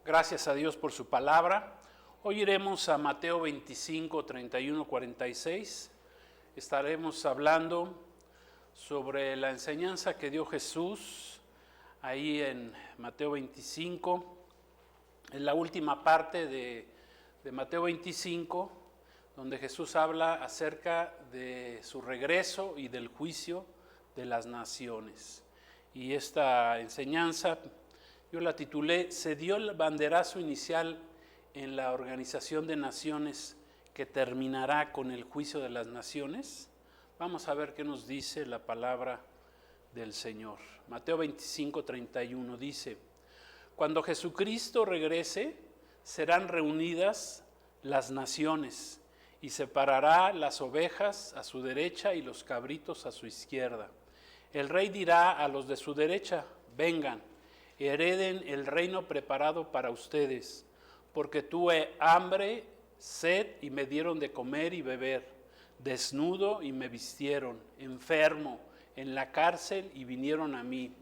Gracias a Dios por su palabra. Hoy iremos a Mateo 25, 31, 46. Estaremos hablando sobre la enseñanza que dio Jesús ahí en Mateo 25. En la última parte de Mateo 25, donde Jesús habla acerca de su regreso y del juicio de las naciones. Y esta enseñanza yo la titulé "Se dio el banderazo inicial en la Organización de Naciones que terminará con el juicio de las naciones". Vamos a ver qué nos dice la palabra del Señor. Mateo 25, 31 dice: "Cuando Jesucristo regrese, serán reunidas las naciones, y separará las ovejas a su derecha y los cabritos a su izquierda. El rey dirá a los de su derecha: vengan, hereden el reino preparado para ustedes, porque tuve hambre, sed, y me dieron de comer y beber, desnudo y me vistieron, enfermo, en la cárcel y vinieron a mí.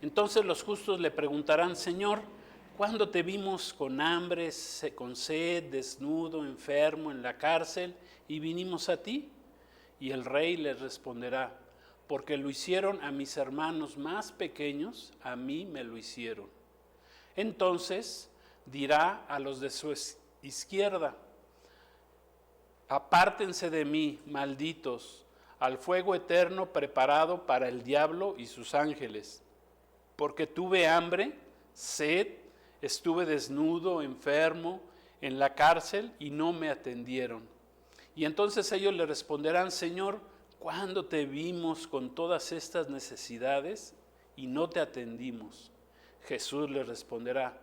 Entonces los justos le preguntarán: Señor, ¿cuándo te vimos con hambre, con sed, desnudo, enfermo, en la cárcel y vinimos a ti? Y el rey les responderá: porque lo hicieron a mis hermanos más pequeños, a mí me lo hicieron. Entonces dirá a los de su izquierda: apártense de mí, malditos, al fuego eterno preparado para el diablo y sus ángeles, porque tuve hambre, sed, estuve desnudo, enfermo, en la cárcel y no me atendieron. Y entonces ellos le responderán: Señor, ¿cuándo te vimos con todas estas necesidades y no te atendimos? Jesús les responderá: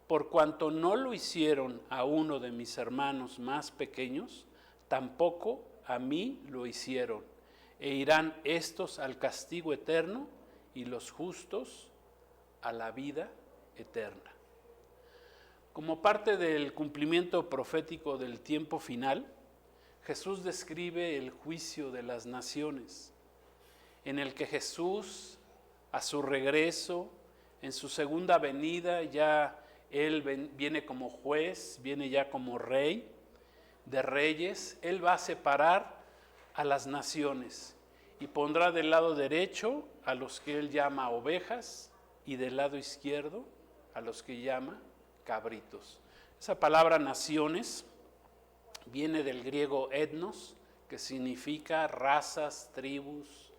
por cuanto no lo hicieron a uno de mis hermanos más pequeños, tampoco a mí lo hicieron. E irán estos al castigo eterno y los justos a la vida eterna. Como parte del cumplimiento profético del tiempo final, Jesús describe el juicio de las naciones, en el que Jesús, a su regreso, en su segunda venida, ya Él viene como juez, viene ya como rey de reyes. Él va a separar a las naciones y pondrá del lado derecho a los que Él llama ovejas y del lado izquierdo a los que llama cabritos. Esa palabra naciones viene del griego etnos, que significa razas, tribus,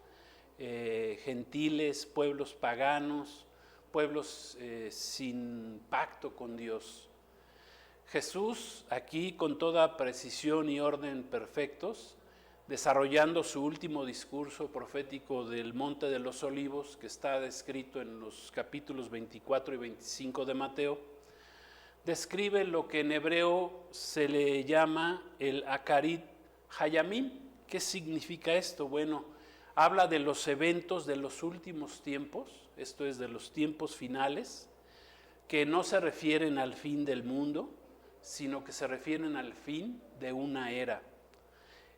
gentiles, pueblos paganos, pueblos sin pacto con Dios. Jesús, aquí con toda precisión y orden perfectos, desarrollando su último discurso profético del Monte de los Olivos, que está descrito en los capítulos 24 y 25 de Mateo, describe lo que en hebreo se le llama el Akarit Hayamim. ¿Qué significa esto? Bueno, habla de los eventos de los últimos tiempos, esto es, de los tiempos finales, que no se refieren al fin del mundo, sino que se refieren al fin de una era,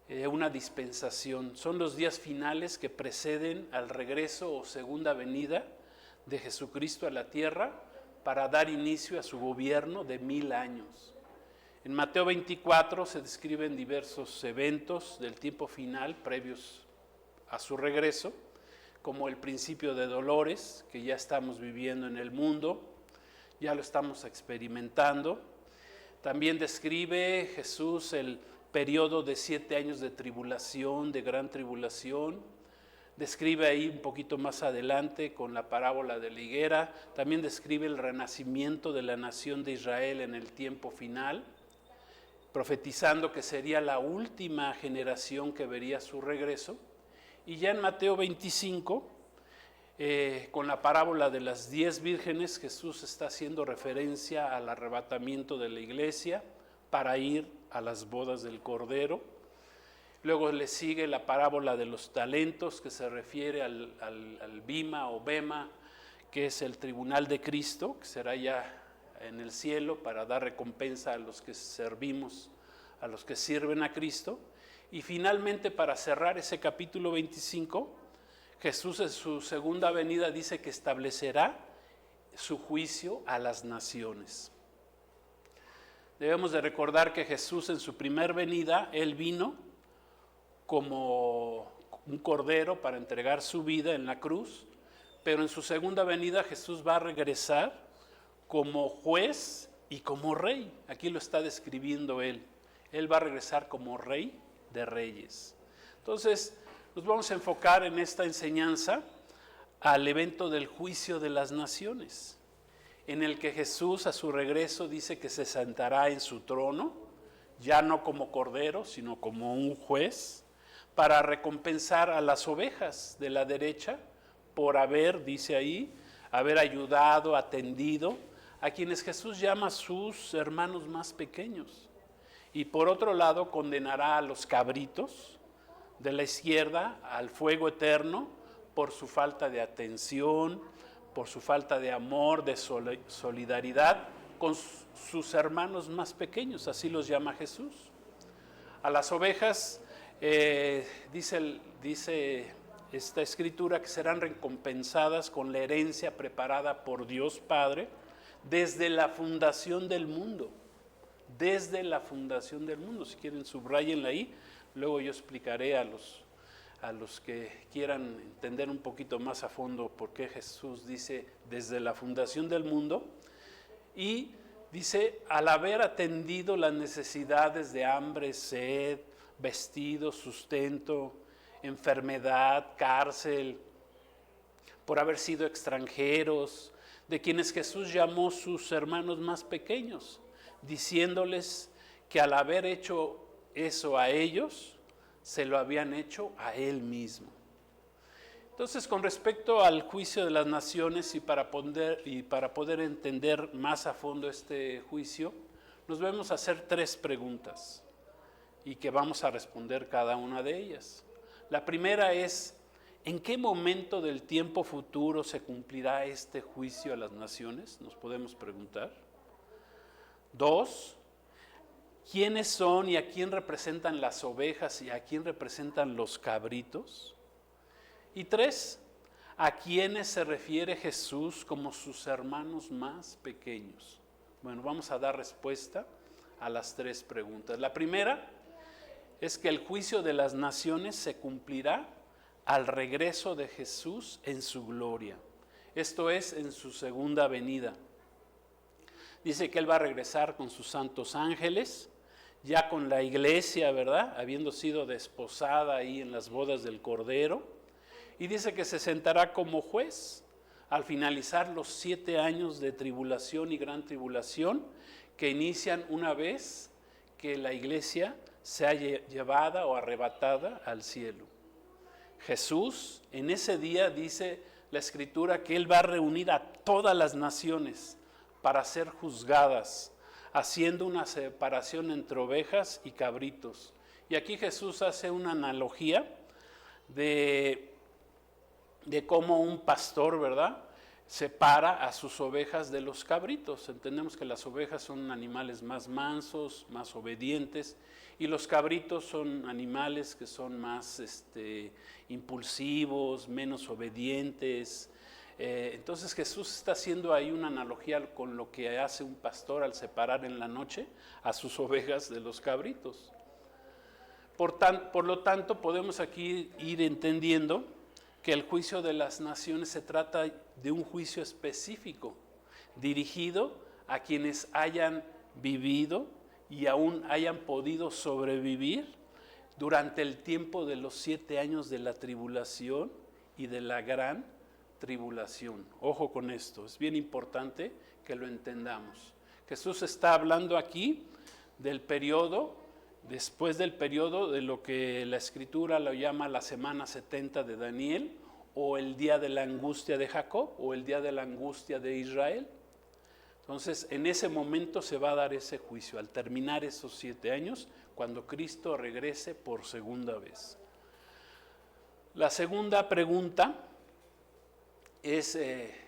de una dispensación. Son los días finales que preceden al regreso o segunda venida de Jesucristo a la tierra, para dar inicio a su gobierno de 1000 años. En Mateo 24 se describen diversos eventos del tiempo final previos a su regreso, como el principio de dolores que ya estamos viviendo en el mundo, ya lo estamos experimentando. También describe Jesús el periodo de 7 años de tribulación, de gran tribulación. Describe ahí un poquito más adelante con la parábola de la higuera. También describe el renacimiento de la nación de Israel en el tiempo final, profetizando que sería la última generación que vería su regreso. Y ya en Mateo 25, con la parábola de las 10 vírgenes, Jesús está haciendo referencia al arrebatamiento de la iglesia para ir a las bodas del Cordero. Luego le sigue la parábola de los talentos, que se refiere al bima o bema, que es el tribunal de Cristo, que será ya en el cielo para dar recompensa a los que servimos, a los que sirven a Cristo. Y finalmente, para cerrar ese capítulo 25, Jesús en su segunda venida dice que establecerá su juicio a las naciones. Debemos de recordar que Jesús en su primer venida, Él vino como un cordero para entregar su vida en la cruz, pero en su segunda venida Jesús va a regresar como juez y como rey. Aquí lo está describiendo Él. Él va a regresar como rey de reyes. Entonces, nos vamos a enfocar en esta enseñanza al evento del juicio de las naciones, en el que Jesús a su regreso dice que se sentará en su trono, ya no como cordero, sino como un juez, para recompensar a las ovejas de la derecha por haber, dice ahí, haber ayudado, atendido a quienes Jesús llama sus hermanos más pequeños. Y por otro lado condenará a los cabritos de la izquierda al fuego eterno por su falta de atención, por su falta de amor, de solidaridad con sus hermanos más pequeños, así los llama Jesús. A las ovejas, dice esta escritura, que serán recompensadas con la herencia preparada por Dios Padre desde la fundación del mundo. Desde la fundación del mundo. Si quieren, subrayenla ahí. Luego yo explicaré a los que quieran entender un poquito más a fondo por qué Jesús dice desde la fundación del mundo. Y dice, al haber atendido las necesidades de hambre, sed, vestido, sustento, enfermedad, cárcel, por haber sido extranjeros, de quienes Jesús llamó sus hermanos más pequeños, diciéndoles que al haber hecho eso a ellos, se lo habían hecho a Él mismo. Entonces, con respecto al juicio de las naciones y para poder entender más a fondo este juicio, nos vamos a hacer 3 preguntas y que vamos a responder cada una de ellas. La primera es, ¿en qué momento del tiempo futuro se cumplirá este juicio a las naciones? Nos podemos preguntar. 2, ¿quiénes son y a quién representan las ovejas y a quién representan los cabritos? Y 3, ¿a quiénes se refiere Jesús como sus hermanos más pequeños? Bueno, vamos a dar respuesta a las 3 preguntas. La primera es que el juicio de las naciones se cumplirá al regreso de Jesús en su gloria. Esto es, en su segunda venida. Dice que Él va a regresar con sus santos ángeles, ya con la iglesia, ¿verdad? Habiendo sido desposada ahí en las bodas del Cordero. Y dice que se sentará como juez al finalizar los 7 años de tribulación y gran tribulación que inician una vez que la iglesia sea llevada o arrebatada al cielo. Jesús en ese día, dice la Escritura, que Él va a reunir a todas las naciones para ser juzgadas, haciendo una separación entre ovejas y cabritos. Y aquí Jesús hace una analogía de cómo un pastor, ¿verdad?, separa a sus ovejas de los cabritos. Entendemos que las ovejas son animales más mansos, más obedientes, y los cabritos son animales que son más impulsivos, menos obedientes. Entonces Jesús está haciendo ahí una analogía con lo que hace un pastor al separar en la noche a sus ovejas de los cabritos. Por lo tanto, podemos aquí ir entendiendo que el juicio de las naciones se trata de un juicio específico, dirigido a quienes hayan vivido y aún hayan podido sobrevivir durante el tiempo de los 7 años de la tribulación y de la gran tribulación. Ojo con esto, es bien importante que lo entendamos. Jesús está hablando aquí del periodo, después del periodo de lo que la Escritura lo llama la semana 70 de Daniel, o el día de la angustia de Jacob, o el día de la angustia de Israel. Entonces, en ese momento se va a dar ese juicio, al terminar esos 7 años, cuando Cristo regrese por segunda vez. La segunda pregunta es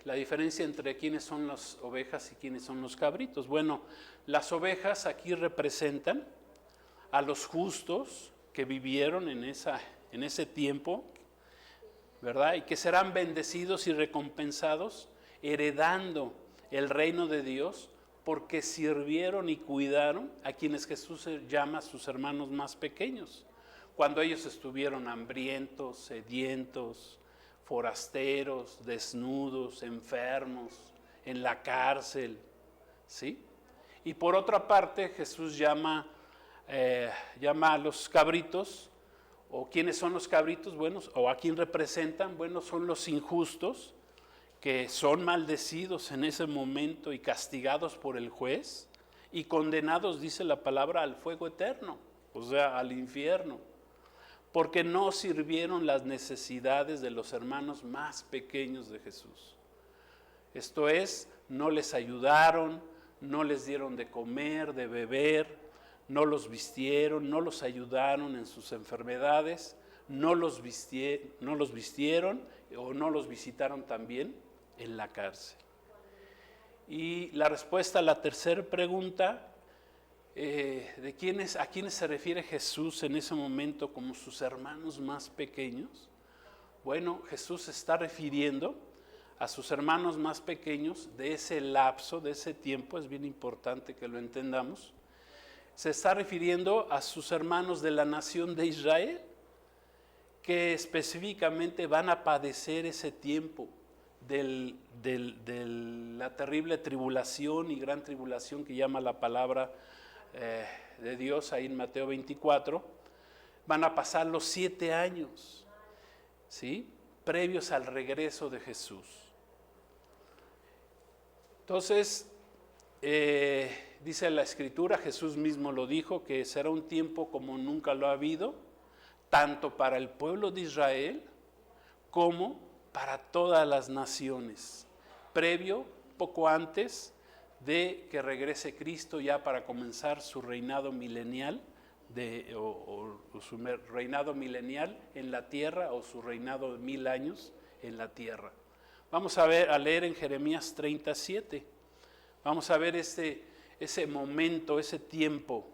la diferencia entre quiénes son las ovejas y quiénes son los cabritos. Bueno, las ovejas aquí representan a los justos que vivieron en ese tiempo, ¿verdad? Y que serán bendecidos y recompensados heredando el reino de Dios porque sirvieron y cuidaron a quienes Jesús llama sus hermanos más pequeños. Cuando ellos estuvieron hambrientos, sedientos, forasteros, desnudos, enfermos, en la cárcel, ¿sí? Y por otra parte, Jesús llama a los cabritos, o ¿quiénes son los cabritos? Bueno, o a quién representan, bueno, son los injustos, que son maldecidos en ese momento y castigados por el juez, y condenados, dice la palabra, al fuego eterno, o sea, al infierno, porque no sirvieron las necesidades de los hermanos más pequeños de Jesús. Esto es, no les ayudaron, no les dieron de comer, de beber, no los vistieron, no los ayudaron en sus enfermedades, no los vistieron o no los visitaron también en la cárcel. Y la respuesta a la tercera pregunta, ¿a quiénes se refiere Jesús en ese momento como sus hermanos más pequeños? Bueno, Jesús se está refiriendo a sus hermanos más pequeños de ese lapso, de ese tiempo, es bien importante que lo entendamos. Se está refiriendo a sus hermanos de la nación de Israel, que específicamente van a padecer ese tiempo de la terrible tribulación y gran tribulación que llama la palabra de Dios ahí en Mateo 24. Van a pasar los 7 años, ¿sí?, previos al regreso de Jesús. Entonces, dice la Escritura, Jesús mismo lo dijo, que será un tiempo como nunca lo ha habido, tanto para el pueblo de Israel como para todas las naciones, poco antes de que regrese Cristo ya para comenzar su reinado milenial, su reinado milenial en la tierra, o su reinado de 1000 años en la tierra. Vamos a leer en Jeremías 37, vamos a ver ese momento, ese tiempo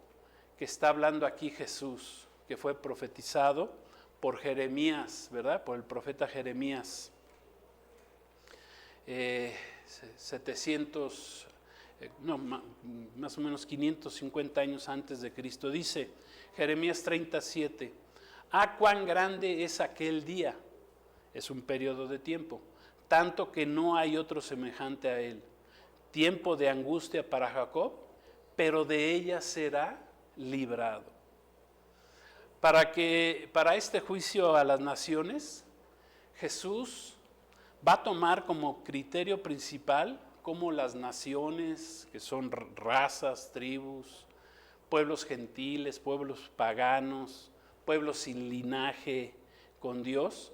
que está hablando aquí Jesús, que fue profetizado por Jeremías, ¿verdad? Por el profeta Jeremías, más o menos 550 años antes de Cristo. Dice Jeremías 37, cuán grande es aquel día, es un periodo de tiempo, tanto que no hay otro semejante a él, tiempo de angustia para Jacob, pero de ella será librado. Para este juicio a las naciones, Jesús va a tomar como criterio principal cómo las naciones, que son razas, tribus, pueblos gentiles, pueblos paganos, pueblos sin linaje con Dios,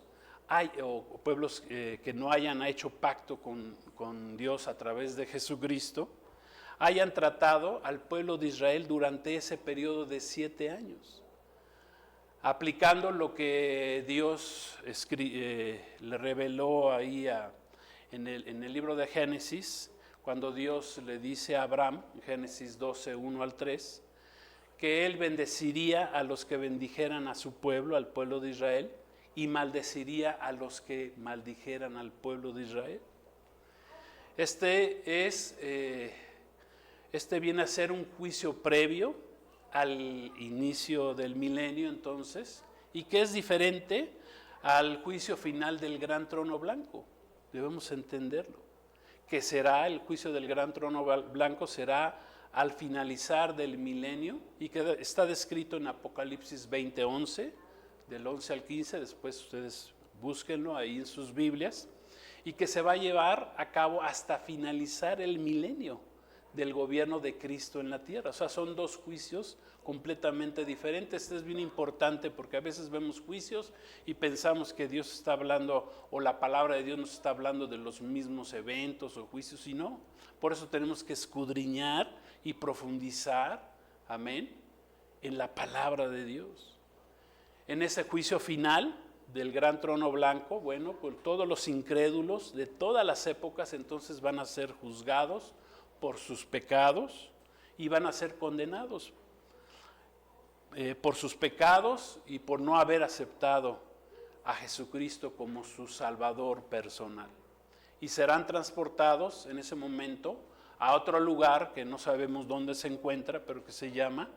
o pueblos que no hayan hecho pacto con Dios a través de Jesucristo, hayan tratado al pueblo de Israel durante ese periodo de 7 años, aplicando lo que Dios le reveló ahí en el libro de Génesis, cuando Dios le dice a Abraham, en Génesis 12, 1 al 3, que él bendeciría a los que bendijeran a su pueblo, al pueblo de Israel, y maldeciría a los que maldijeran al pueblo de Israel. Este viene a ser un juicio previo al inicio del milenio, entonces, y que es diferente al juicio final del gran trono blanco. Debemos entenderlo, que será el juicio del gran trono blanco, será al finalizar del milenio, y que está descrito en Apocalipsis 20:11, del 11 al 15, después ustedes búsquenlo ahí en sus Biblias, y que se va a llevar a cabo hasta finalizar el milenio del gobierno de Cristo en la tierra. O sea, son 2 juicios completamente diferentes. Esto es bien importante porque a veces vemos juicios y pensamos que Dios está hablando, o la palabra de Dios nos está hablando de los mismos eventos o juicios, y no. Por eso tenemos que escudriñar y profundizar, amén, en la palabra de Dios. En ese juicio final del gran trono blanco, bueno, pues todos los incrédulos de todas las épocas entonces van a ser juzgados por sus pecados y van a ser condenados por sus pecados y por no haber aceptado a Jesucristo como su Salvador personal. y serán transportados en ese momento a otro lugar que no sabemos dónde se encuentra, pero que se llama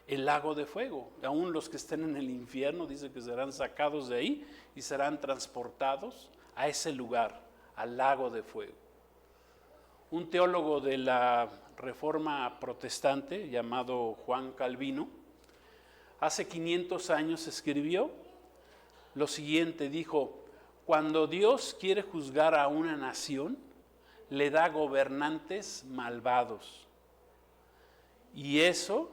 el lago de fuego. Aún los que estén en el infierno, dice que serán sacados de ahí y serán transportados a ese lugar, al lago de fuego. Un teólogo de la Reforma Protestante llamado Juan Calvino, hace 500 años escribió lo siguiente, dijo: cuando Dios quiere juzgar a una nación, le da gobernantes malvados. Y eso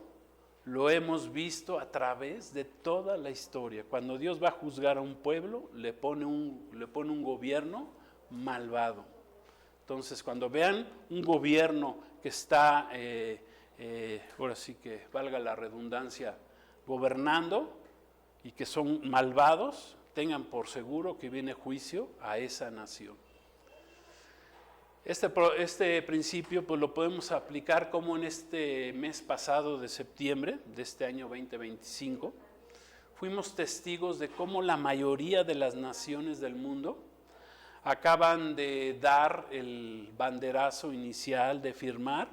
lo hemos visto a través de toda la historia. Cuando Dios va a juzgar a un pueblo, le pone un gobierno malvado. Entonces, cuando vean un gobierno que está, ahora sí que valga la redundancia, gobernando y que son malvados, tengan por seguro que viene juicio a esa nación. Este principio pues lo podemos aplicar como en este mes pasado de septiembre de este año 2025. Fuimos testigos de cómo la mayoría de las naciones del mundo acaban de dar el banderazo inicial de firmar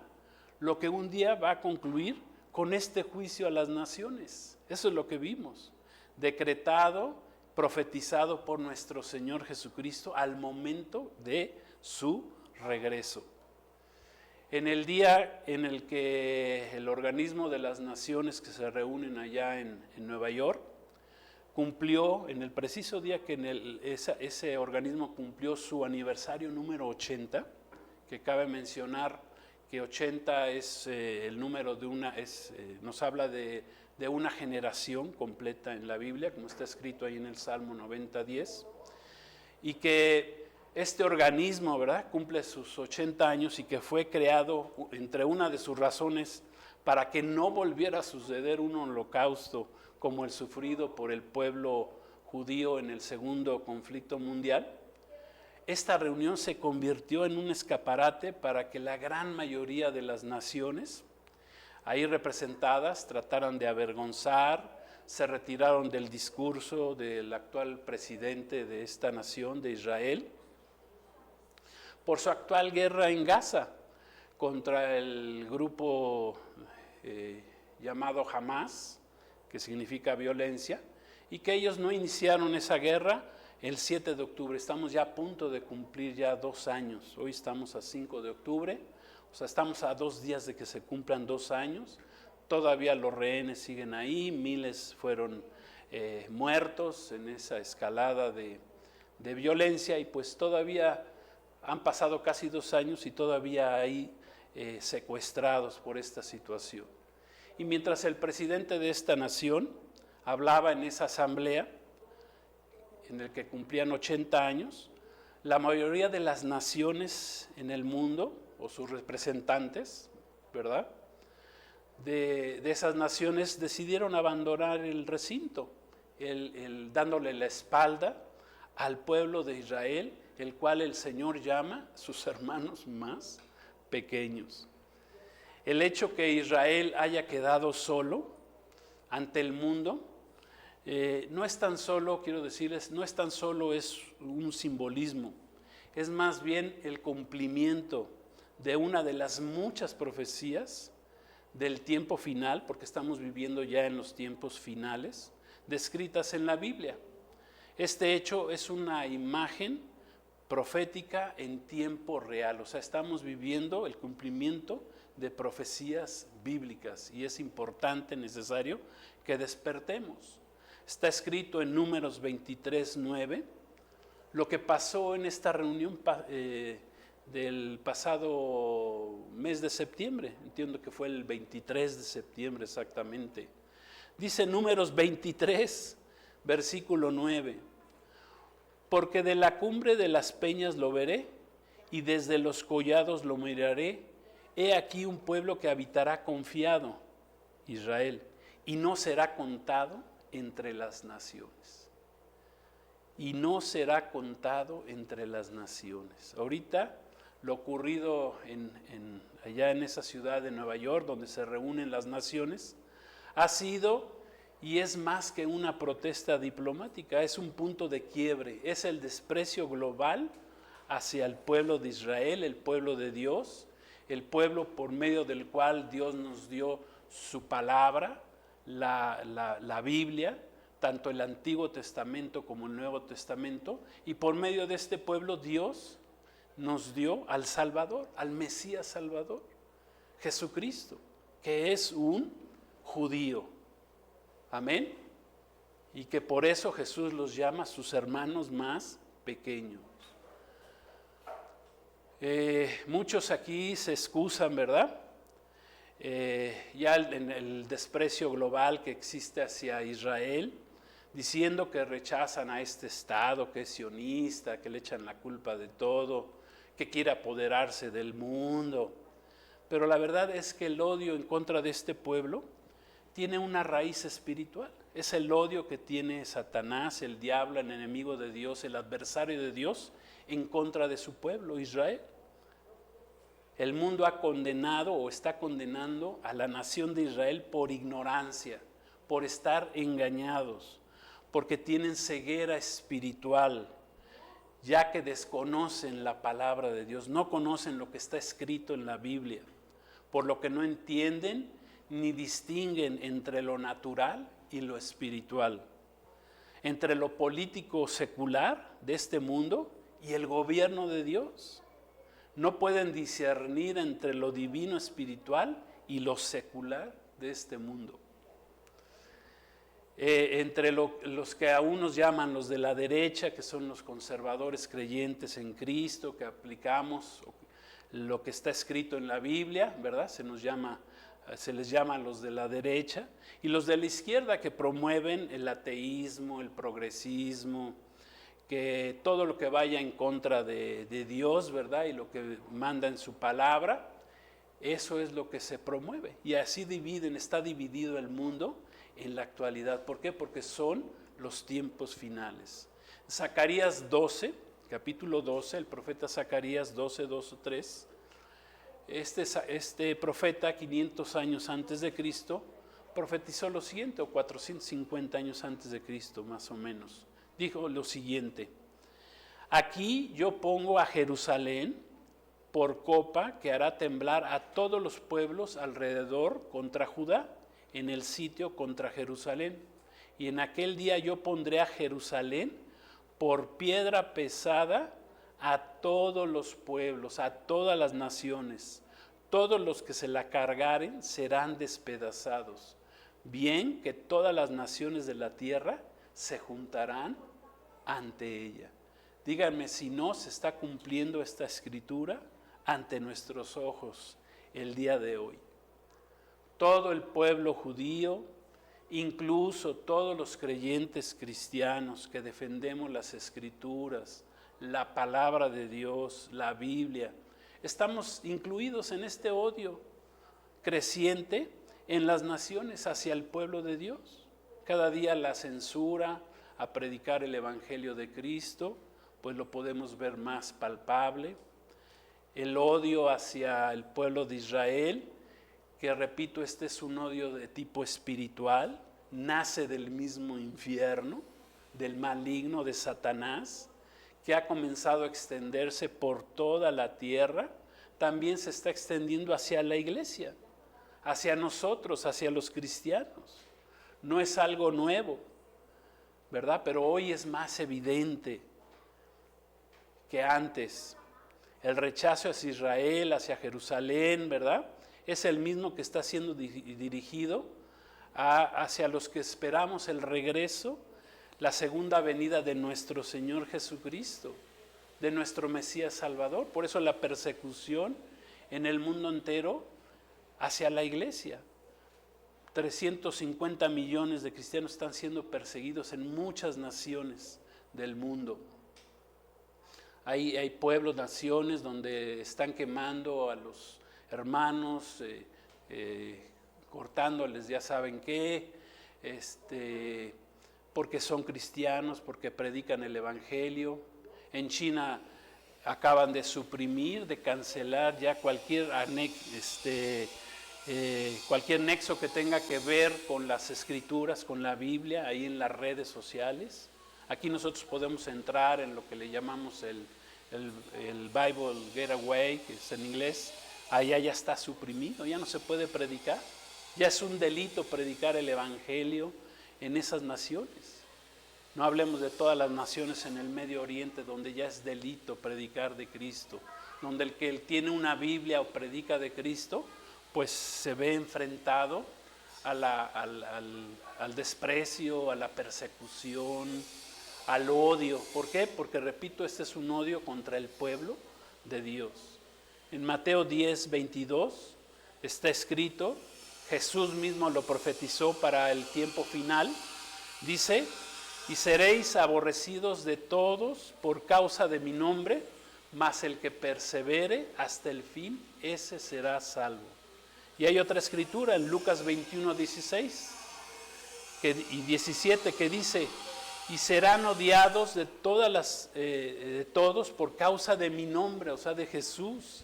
lo que un día va a concluir con este juicio a las naciones. Eso es lo que vimos, decretado, profetizado por nuestro Señor Jesucristo al momento de su regreso. En el día en el que el organismo de las naciones que se reúnen allá en Nueva York cumplió, en el preciso día que ese organismo cumplió su aniversario número 80, que cabe mencionar que 80 es el número de nos habla de una generación completa en la Biblia, como está escrito ahí en el Salmo 90:10, y que este organismo, ¿verdad?, cumple sus 80 años y que fue creado entre una de sus razones para que no volviera a suceder un holocausto como el sufrido por el pueblo judío en el segundo conflicto mundial. Esta reunión se convirtió en un escaparate para que la gran mayoría de las naciones ahí representadas trataran de avergonzar, se retiraron del discurso del actual presidente de esta nación, de Israel, por su actual guerra en Gaza contra el grupo llamado Hamas, que significa violencia, y que ellos no iniciaron esa guerra el 7 de octubre. Estamos ya a punto de cumplir ya 2 años. Hoy estamos a 5 de octubre, o sea, estamos a 2 días de que se cumplan 2 años. Todavía los rehenes siguen ahí, miles fueron muertos en esa escalada de violencia, y pues todavía han pasado casi 2 años y todavía hay secuestrados por esta situación. Y mientras el presidente de esta nación hablaba en esa asamblea, en el que cumplían 80 años, la mayoría de las naciones en el mundo, o sus representantes, ¿verdad?, de esas naciones decidieron abandonar el recinto, dándole la espalda al pueblo de Israel, el cual el Señor llama sus hermanos más pequeños. El hecho que Israel haya quedado solo ante el mundo, no es tan solo, quiero decirles, no es tan solo es un simbolismo, es más bien el cumplimiento de una de las muchas profecías del tiempo final, porque estamos viviendo ya en los tiempos finales, descritas en la Biblia. Este hecho es una imagen profética en tiempo real, o sea, estamos viviendo el cumplimiento de profecías bíblicas y es importante, necesario que despertemos. Está escrito en Números 23:9, lo que pasó en esta reunión del pasado mes de septiembre, entiendo que fue el 23 de septiembre exactamente. Dice Números 23, versículo 9, porque de la cumbre de las peñas lo veré y desde los collados lo miraré. He aquí un pueblo que habitará confiado, Israel, y no será contado entre las naciones. Y no será contado entre las naciones. Ahorita lo ocurrido allá en esa ciudad de Nueva York, donde se reúnen las naciones, ha sido y es más que una protesta diplomática, es un punto de quiebre, es el desprecio global hacia el pueblo de Israel, el pueblo de Dios, el pueblo por medio del cual Dios nos dio su palabra, la Biblia, tanto el Antiguo Testamento como el Nuevo Testamento, y por medio de este pueblo Dios nos dio al Salvador, al Mesías Salvador, Jesucristo, que es un judío. Amén. Y que por eso Jesús los llama sus hermanos más pequeños. Muchos aquí se excusan, ¿verdad? Ya en el desprecio global que existe hacia Israel, diciendo que rechazan a este Estado, que es sionista, que le echan la culpa de todo, que quiere apoderarse del mundo. Pero la verdad es que el odio en contra de este pueblo tiene una raíz espiritual. Es el odio que tiene Satanás, el diablo, el enemigo de Dios, el adversario de Dios, en contra de su pueblo, Israel. El mundo ha condenado o está condenando a la nación de Israel por ignorancia, por estar engañados, porque tienen ceguera espiritual, ya que desconocen la palabra de Dios, no conocen lo que está escrito en la Biblia, por lo que no entienden ni distinguen entre lo natural y lo espiritual, entre lo político secular de este mundo y el gobierno de Dios. No pueden discernir entre lo divino espiritual y lo secular de este mundo. Entre los que aún nos llaman los de la derecha, que son los conservadores creyentes en Cristo, que aplicamos lo que está escrito en la Biblia, ¿verdad? Se les llama los de la derecha, y los de la izquierda que promueven el ateísmo, el progresismo, que todo lo que vaya en contra de Dios, ¿verdad? Y lo que manda en su palabra, eso es lo que se promueve. Y así está dividido el mundo en la actualidad. ¿Por qué? Porque son los tiempos finales. Zacarías 12, capítulo 12, el profeta Zacarías 12, 2 o 3, este profeta 500 años antes de Cristo profetizó lo siguiente, o 450 años antes de Cristo más o menos. Dijo lo siguiente: aquí yo pongo a Jerusalén por copa que hará temblar a todos los pueblos alrededor contra Judá, en el sitio contra Jerusalén. Y en aquel día yo pondré a Jerusalén por piedra pesada a todos los pueblos, a todas las naciones. Todos los que se la cargaren serán despedazados. Bien que todas las naciones de la tierra se juntarán ante ella. Díganme si no se está cumpliendo esta escritura ante nuestros ojos el día de hoy. Todo el pueblo judío, incluso todos los creyentes cristianos que defendemos las escrituras, la palabra de Dios, la Biblia, estamos incluidos en este odio creciente en las naciones hacia el pueblo de Dios. Cada día la censura a predicar el Evangelio de Cristo, pues lo podemos ver más palpable. El odio hacia el pueblo de Israel, que repito, este es un odio de tipo espiritual, nace del mismo infierno, del maligno de Satanás, que ha comenzado a extenderse por toda la tierra, también se está extendiendo hacia la iglesia, hacia nosotros, hacia los cristianos. No es algo nuevo, ¿verdad? Pero hoy es más evidente que antes. El rechazo hacia Israel, hacia Jerusalén, ¿verdad? Es el mismo que está siendo dirigido hacia los que esperamos el regreso, la segunda venida de nuestro Señor Jesucristo, de nuestro Mesías Salvador. Por eso la persecución en el mundo entero hacia la iglesia. 350 millones de cristianos están siendo perseguidos en muchas naciones del mundo. Hay pueblos, naciones donde están quemando a los hermanos, cortándoles ya saben qué, porque son cristianos, porque predican el Evangelio. En China acaban de suprimir, de cancelar ya cualquier nexo que tenga que ver con las Escrituras, con la Biblia, ahí en las redes sociales. Aquí nosotros podemos entrar en lo que le llamamos el Bible Getaway, que es en inglés, allá ya está suprimido, ya no se puede predicar. Ya es un delito predicar el evangelio en esas naciones. No hablemos de todas las naciones en el Medio Oriente donde ya es delito predicar de Cristo, donde el que tiene una Biblia o predica de Cristo, pues se ve enfrentado al desprecio, a la persecución, al odio. ¿Por qué? Porque, repito, este es un odio contra el pueblo de Dios. En Mateo 10:22 está escrito, Jesús mismo lo profetizó para el tiempo final, dice: y seréis aborrecidos de todos por causa de mi nombre, mas el que persevere hasta el fin, ese será salvo. Y hay otra escritura en Lucas 21:16 y 17 que dice: y serán odiados de todos por causa de mi nombre, o sea, de Jesús,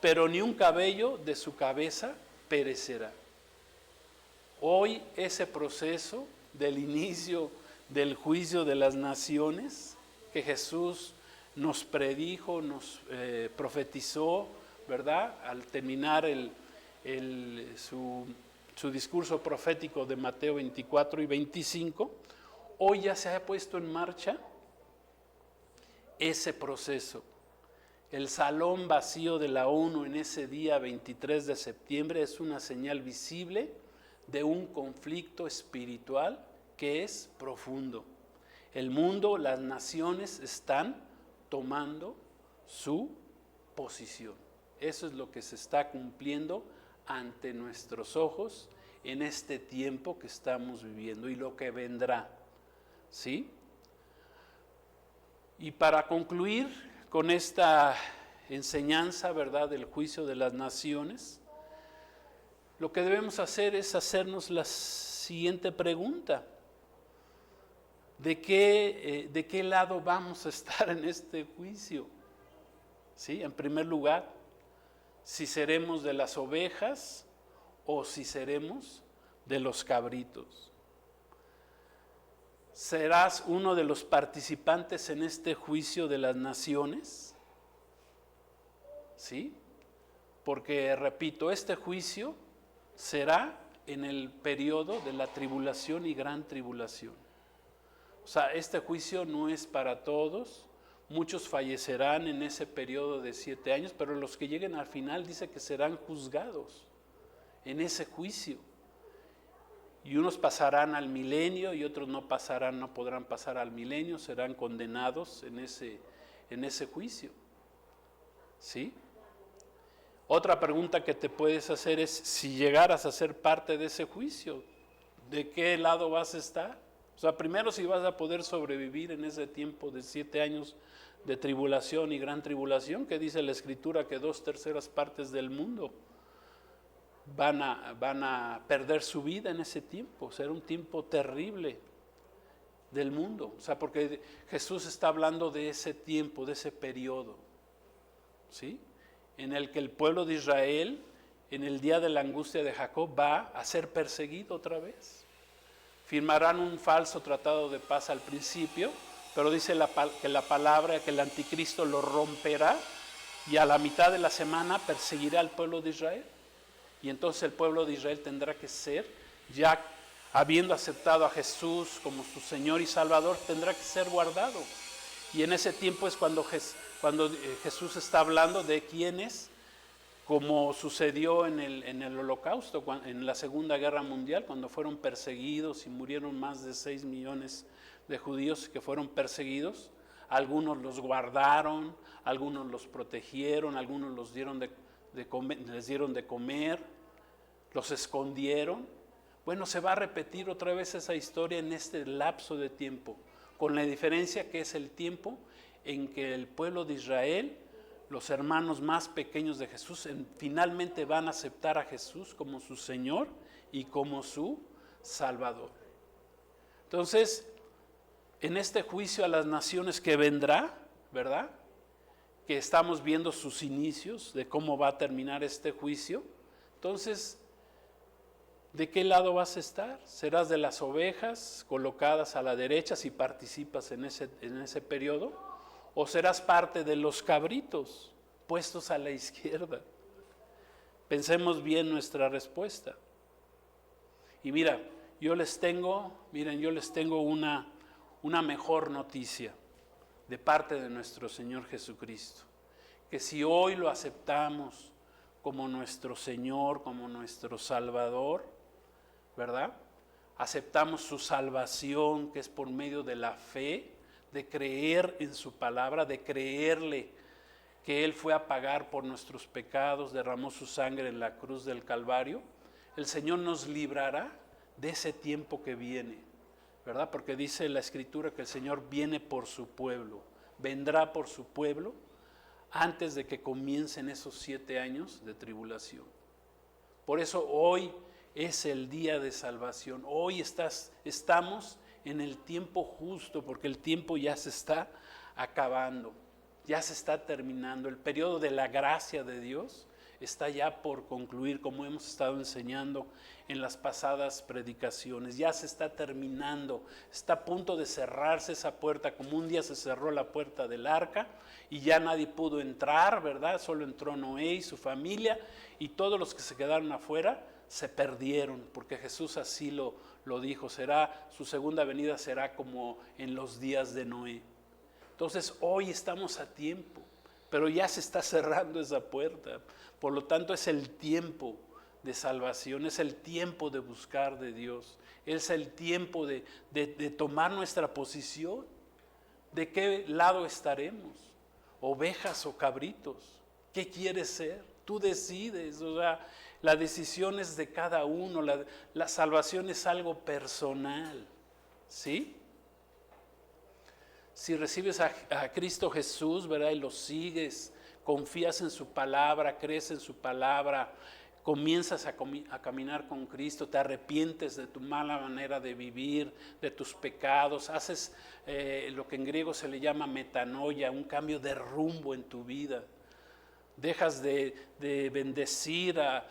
pero ni un cabello de su cabeza perecerá. Hoy ese proceso del inicio del juicio de las naciones que Jesús nos predijo, nos profetizó, ¿verdad? Al terminar su discurso profético de Mateo 24 y 25, hoy ya se ha puesto en marcha ese proceso. El salón vacío de la ONU en ese día 23 de septiembre es una señal visible de un conflicto espiritual que es profundo. El mundo, las naciones están tomando su posición. Eso es lo que se está cumpliendo ante nuestros ojos en este tiempo que estamos viviendo y lo que vendrá. ¿Sí? Y para concluir con esta enseñanza, ¿verdad?, del juicio de las naciones, lo que debemos hacer es hacernos la siguiente pregunta: ¿de qué lado vamos a estar en este juicio? ¿Sí? En primer lugar, si seremos de las ovejas o si seremos de los cabritos. ¿Serás uno de los participantes en este juicio de las naciones? ¿Sí? Porque, repito, este juicio será en el periodo de la tribulación y gran tribulación. O sea, este juicio no es para todos. Muchos fallecerán en ese periodo de 7 años, pero los que lleguen al final dice que serán juzgados en ese juicio. Y unos pasarán al milenio y otros no podrán pasar al milenio, serán condenados en ese juicio. ¿Sí? Otra pregunta que te puedes hacer es, si llegaras a ser parte de ese juicio, ¿de qué lado vas a estar? O sea, primero, si vas a poder sobrevivir en ese tiempo de 7 años de tribulación y gran tribulación, que dice la Escritura que 2/3 partes del mundo van a perder su vida en ese tiempo. Será un tiempo terrible del mundo. O sea, porque Jesús está hablando de ese tiempo, de ese periodo, ¿sí?, en el que el pueblo de Israel, en el día de la angustia de Jacob, va a ser perseguido otra vez. Firmarán un falso tratado de paz al principio, pero dice que la palabra, que el anticristo lo romperá y a la mitad de la semana perseguirá al pueblo de Israel. Y entonces el pueblo de Israel tendrá que ser, ya habiendo aceptado a Jesús como su Señor y Salvador, tendrá que ser guardado. Y en ese tiempo es cuando Jesús está hablando de quienes, como sucedió en el Holocausto, en la Segunda Guerra Mundial, cuando fueron perseguidos y murieron más de 6 millones de judíos que fueron perseguidos. Algunos los guardaron, algunos los protegieron, algunos les dieron de comer, los escondieron. Bueno, se va a repetir otra vez esa historia en este lapso de tiempo, con la diferencia que es el tiempo en que el pueblo de Israel, los hermanos más pequeños de Jesús, finalmente van a aceptar a Jesús como su Señor y como su Salvador. Entonces, en este juicio a las naciones que vendrá, ¿verdad?, que estamos viendo sus inicios de cómo va a terminar este juicio. Entonces, ¿de qué lado vas a estar? ¿Serás de las ovejas colocadas a la derecha si participas en ese periodo? ¿O serás parte de los cabritos puestos a la izquierda? Pensemos bien nuestra respuesta. Y miren, yo les tengo una mejor noticia de parte de nuestro Señor Jesucristo. Que si hoy lo aceptamos como nuestro Señor, como nuestro Salvador, ¿verdad? Aceptamos su salvación, que es por medio de la fe, de creer en su palabra, de creerle que Él fue a pagar por nuestros pecados, derramó su sangre en la cruz del Calvario. El Señor nos librará de ese tiempo que viene, ¿verdad? Porque dice la Escritura que el Señor viene por su pueblo, vendrá por su pueblo antes de que comiencen esos 7 años de tribulación. Por eso hoy es el día de salvación. Hoy estamos en el tiempo justo, porque el tiempo ya se está acabando, ya se está terminando. El periodo de la gracia de Dios está ya por concluir, como hemos estado enseñando en las pasadas predicaciones. Ya se está terminando, está a punto de cerrarse esa puerta, como un día se cerró la puerta del arca y ya nadie pudo entrar, ¿verdad? Solo entró Noé y su familia, y todos los que se quedaron afuera se perdieron, porque Jesús así lo dijo. Su segunda venida será como en los días de Noé. Entonces hoy estamos a tiempo, pero ya se está cerrando esa puerta. Por lo tanto, es el tiempo de salvación, es el tiempo de buscar de Dios, es el tiempo de tomar nuestra posición. ¿De qué lado estaremos? ¿Ovejas o cabritos? ¿Qué quieres ser? Tú decides. O sea, la decisión es de cada uno. La salvación es algo personal, ¿sí? Si recibes a Cristo Jesús, ¿verdad? Y lo sigues, confías en su palabra, crees en su palabra, comienzas a caminar con Cristo, te arrepientes de tu mala manera de vivir, de tus pecados, haces lo que en griego se le llama metanoia, un cambio de rumbo en tu vida. Dejas de bendecir a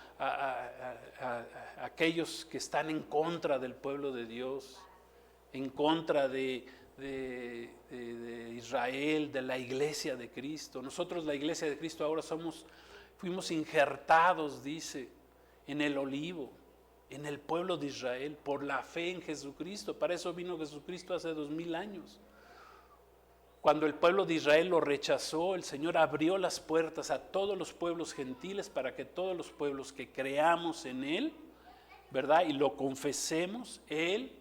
aquellos que están en contra del pueblo de Dios, en contra de Israel, de la iglesia de Cristo. Nosotros, la iglesia de Cristo, ahora fuimos injertados, dice, en el olivo, en el pueblo de Israel, por la fe en Jesucristo. Para eso vino Jesucristo hace 2000 años. Cuando el pueblo de Israel lo rechazó, el Señor abrió las puertas a todos los pueblos gentiles para que todos los pueblos que creamos en Él, ¿verdad? Y lo confesemos, Él,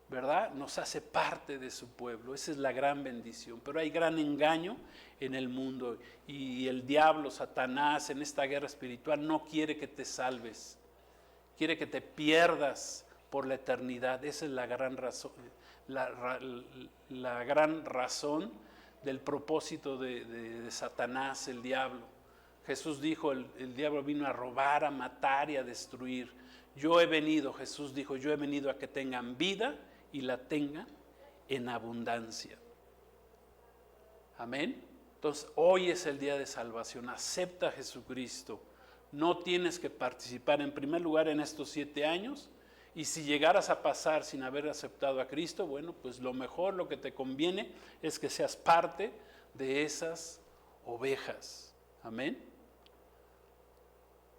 ¿verdad? Nos hace parte de su pueblo. Esa es la gran bendición. Pero hay gran engaño en el mundo, y el diablo, Satanás, en esta guerra espiritual no quiere que te salves, quiere que te pierdas por la eternidad. Esa es la gran razón, la gran razón del propósito de Satanás, el diablo. Jesús dijo, el diablo vino a robar, a matar y a destruir. Jesús dijo, yo he venido a que tengan vida y la tengan en abundancia. Amén. Entonces hoy es el día de salvación. Acepta a Jesucristo. No tienes que participar en primer lugar en estos 7 años, y si llegaras a pasar sin haber aceptado a Cristo, bueno, pues lo mejor, lo que te conviene es que seas parte de esas ovejas. Amén.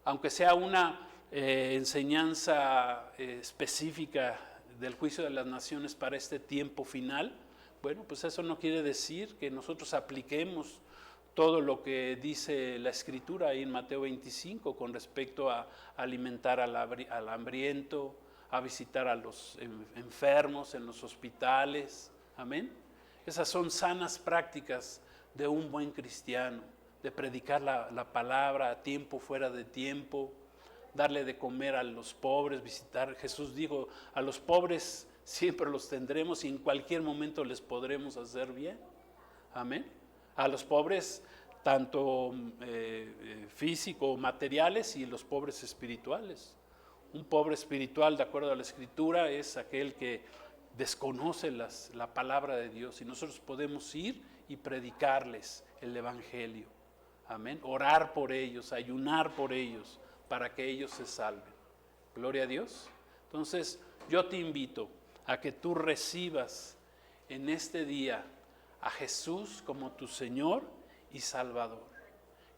Aunque sea una enseñanza específica del juicio de las naciones para este tiempo final, bueno, pues eso no quiere decir que nosotros apliquemos todo lo que dice la Escritura ahí en Mateo 25 con respecto a alimentar al hambriento, a visitar a los enfermos en los hospitales. Amén. Esas son sanas prácticas de un buen cristiano, de predicar la palabra a tiempo, fuera de tiempo, darle de comer a los pobres, visitar. Jesús dijo, a los pobres siempre los tendremos y en cualquier momento les podremos hacer bien. Amén. A los pobres, tanto físico, materiales, y los pobres espirituales. Un pobre espiritual, de acuerdo a la Escritura, es aquel que desconoce la palabra de Dios, y nosotros podemos ir y predicarles el Evangelio. Amén. Orar por ellos, ayunar por ellos, para que ellos se salven. Gloria a Dios. Entonces, yo te invito a que tú recibas en este día a Jesús como tu Señor y Salvador.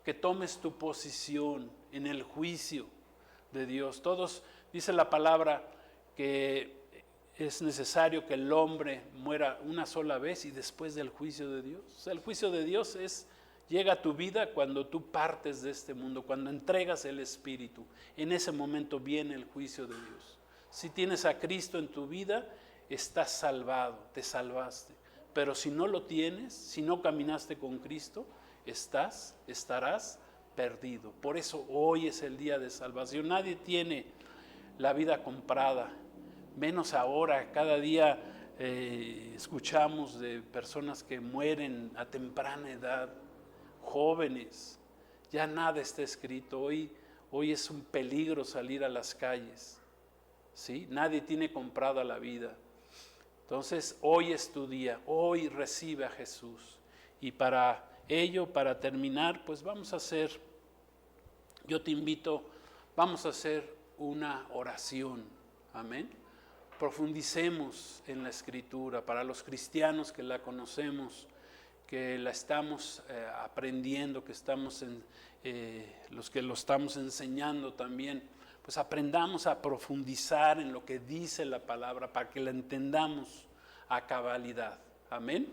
Que tomes tu posición en el juicio de Dios. Todos, dice la palabra, que es necesario que el hombre muera una sola vez y después del juicio de Dios. O sea, el juicio de Dios llega a tu vida cuando tú partes de este mundo, cuando entregas el Espíritu. En ese momento viene el juicio de Dios. Si tienes a Cristo en tu vida, estás salvado, te salvaste. Pero si no lo tienes, si no caminaste con Cristo, estarás perdido. Por eso hoy es el día de salvación. Nadie tiene la vida comprada, menos ahora. Cada día escuchamos de personas que mueren a temprana edad, jóvenes. Ya nada está escrito. Hoy es un peligro salir a las calles, ¿sí? Nadie tiene comprada la vida. Entonces hoy es tu día, hoy recibe a Jesús. Y para ello, para terminar, pues yo te invito, vamos a hacer una oración, amén. Profundicemos en la Escritura. Para los cristianos que la conocemos, que la estamos aprendiendo, que estamos los que lo estamos enseñando también, pues aprendamos a profundizar en lo que dice la palabra para que la entendamos a cabalidad. Amén.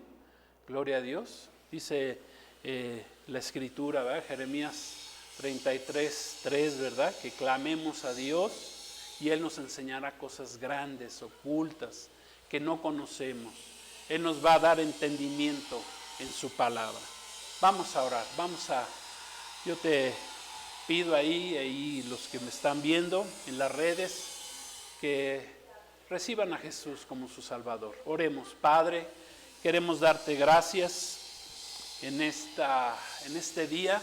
Gloria a Dios. Dice la Escritura, ¿verdad? Jeremías 33:3, ¿verdad? Que clamemos a Dios y Él nos enseñará cosas grandes, ocultas, que no conocemos. Él nos va a dar entendimiento en su palabra. Vamos a orar, yo te pido ahí los que me están viendo en las redes, que reciban a Jesús como su Salvador. Oremos. Padre, queremos darte gracias en este día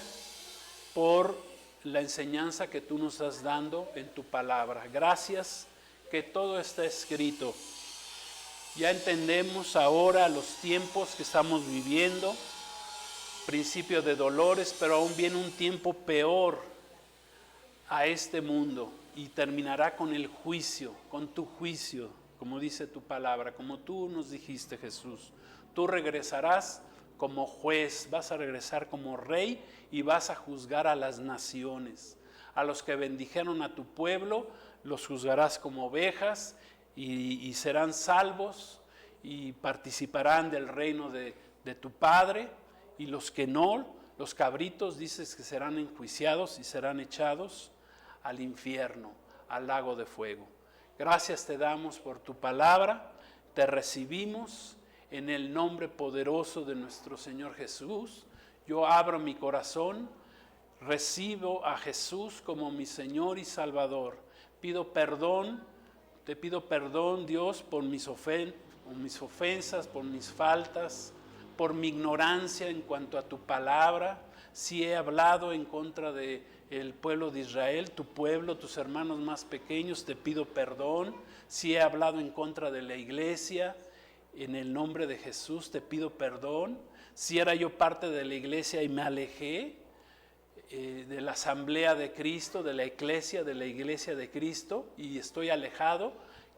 por la enseñanza que tú nos estás dando en tu palabra. Gracias que todo está escrito. Ya entendemos ahora los tiempos que estamos viviendo, principio de dolores, pero aún viene un tiempo peor a este mundo y terminará con el juicio, con tu juicio, como dice tu palabra, como tú nos dijiste, Jesús. Tú regresarás como juez, vas a regresar como rey y vas a juzgar a las naciones. A los que bendijeron a tu pueblo los juzgarás como ovejas y serán salvos y participarán del reino de tu Padre. Y los que no, los cabritos, dices que serán enjuiciados y serán echados al infierno, al lago de fuego. Gracias te damos por tu palabra, te recibimos en el nombre poderoso de nuestro Señor Jesús. Yo abro mi corazón, recibo a Jesús como mi Señor y Salvador. Te pido perdón, Dios, por mis ofensas, por mis faltas, por mi ignorancia en cuanto a tu palabra. Si he hablado en contra del pueblo de Israel, tu pueblo, tus hermanos más pequeños, te pido perdón. Si he hablado en contra de la iglesia, en el nombre de Jesús te pido perdón. Si era yo parte de la iglesia y me alejé de la asamblea de Cristo, de la iglesia de Cristo, y estoy alejado,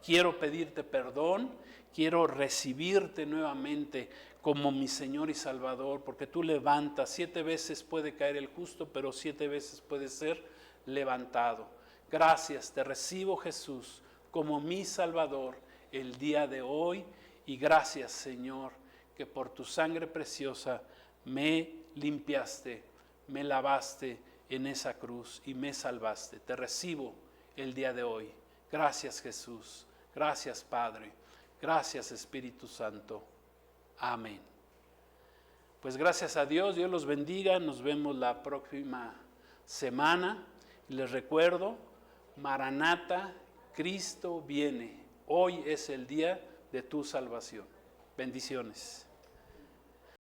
quiero pedirte perdón, quiero recibirte nuevamente como mi Señor y Salvador, porque tú levantas. 7 veces puede caer el justo, pero 7 veces puede ser levantado. Gracias, te recibo, Jesús, como mi Salvador el día de hoy, y gracias, Señor, que por tu sangre preciosa me limpiaste, me lavaste en esa cruz y me salvaste. Te recibo el día de hoy. Gracias, Jesús. Gracias, Padre. Gracias, Espíritu Santo. Amén. Pues gracias a Dios, Dios los bendiga. Nos vemos la próxima semana. Y les recuerdo, Maranata, Cristo viene. Hoy es el día de tu salvación. Bendiciones.